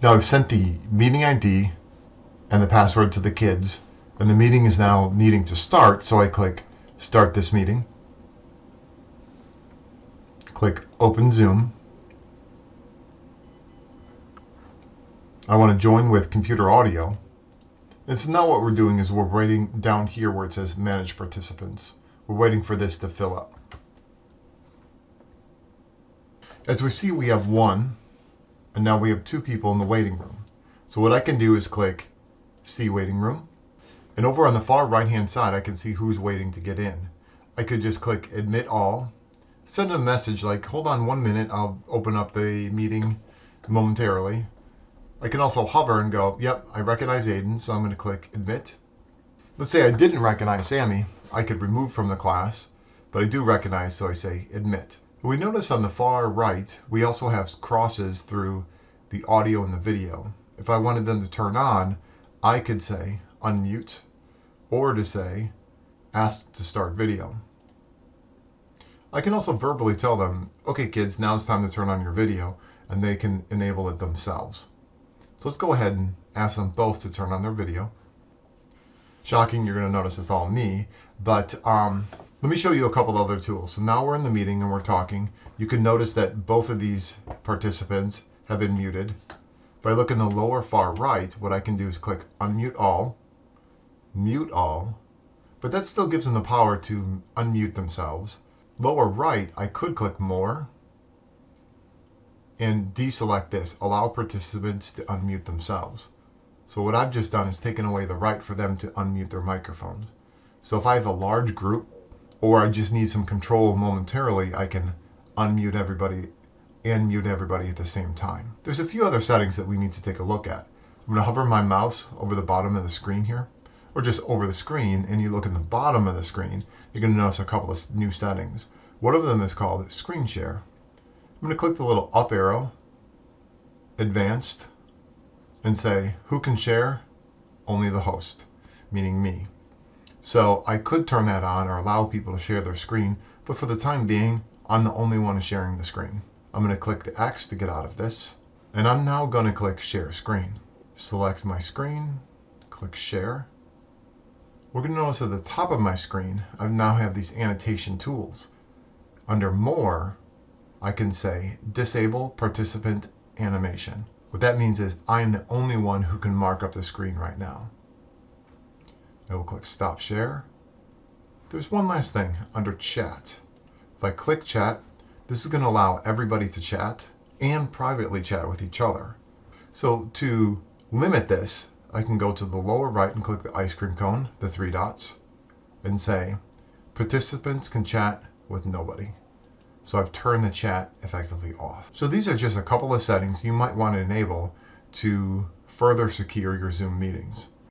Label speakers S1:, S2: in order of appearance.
S1: Now I've sent the meeting ID and the password to the kids, and the meeting is now needing to start, so I click Start this meeting. Click Open Zoom. I want to join with computer audio. And so now what we're doing is we're waiting down here where it says Manage Participants. We're waiting for this to fill up. As we see, we have one, and now we have two people in the waiting room. So what I can do is click See Waiting Room. And over on the far right-hand side, I can see who's waiting to get in. I could just click Admit All, send a message like, hold on 1 minute, I'll open up the meeting momentarily. I can also hover and go, yep, I recognize Aiden, so I'm going to click Admit. Let's say I didn't recognize Sammy. I could remove from the class, but I do recognize, so I say Admit. We notice on the far right, we also have crosses through the audio and the video. If I wanted them to turn on, I could say unmute, or to say ask to start video. I can also verbally tell them, okay kids, now it's time to turn on your video, and they can enable it themselves. So let's go ahead and ask them both to turn on their video. Shocking, you're going to notice it's all me, but let me show you a couple other tools. So now we're in the meeting and we're talking. You can notice that both of these participants have been muted. If I look in the lower far right, what I can do is click Unmute All, Mute All, but that still gives them the power to unmute themselves. Lower right, I could click More and deselect this, Allow Participants to Unmute Themselves. So what I've just done is taken away the right for them to unmute their microphones. So if I have a large group, or I just need some control momentarily, I can unmute everybody and mute everybody at the same time. There's a few other settings that we need to take a look at. I'm going to hover my mouse over the bottom of the screen here, or just over the screen, and you look in the bottom of the screen, you're going to notice a couple of new settings. One of them is called Screen Share. I'm going to click the little up arrow, Advanced, and say, who can share? Only the host, meaning me. So I could turn that on or allow people to share their screen, but for the time being, I'm the only one sharing the screen. I'm going to click the X to get out of this, and I'm now going to click Share Screen. Select my screen, click Share. We're going to notice at the top of my screen, I now have these annotation tools. Under More, I can say Disable Participant Animation. What that means is I'm the only one who can mark up the screen right now. I will click Stop Share. There's one last thing under Chat. If I click Chat, this is going to allow everybody to chat and privately chat with each other. So to limit this, I can go to the lower right and click the ice cream cone, the 3 dots, and say participants can chat with nobody. So I've turned the chat effectively off. So these are just a couple of settings you might want to enable to further secure your Zoom meetings.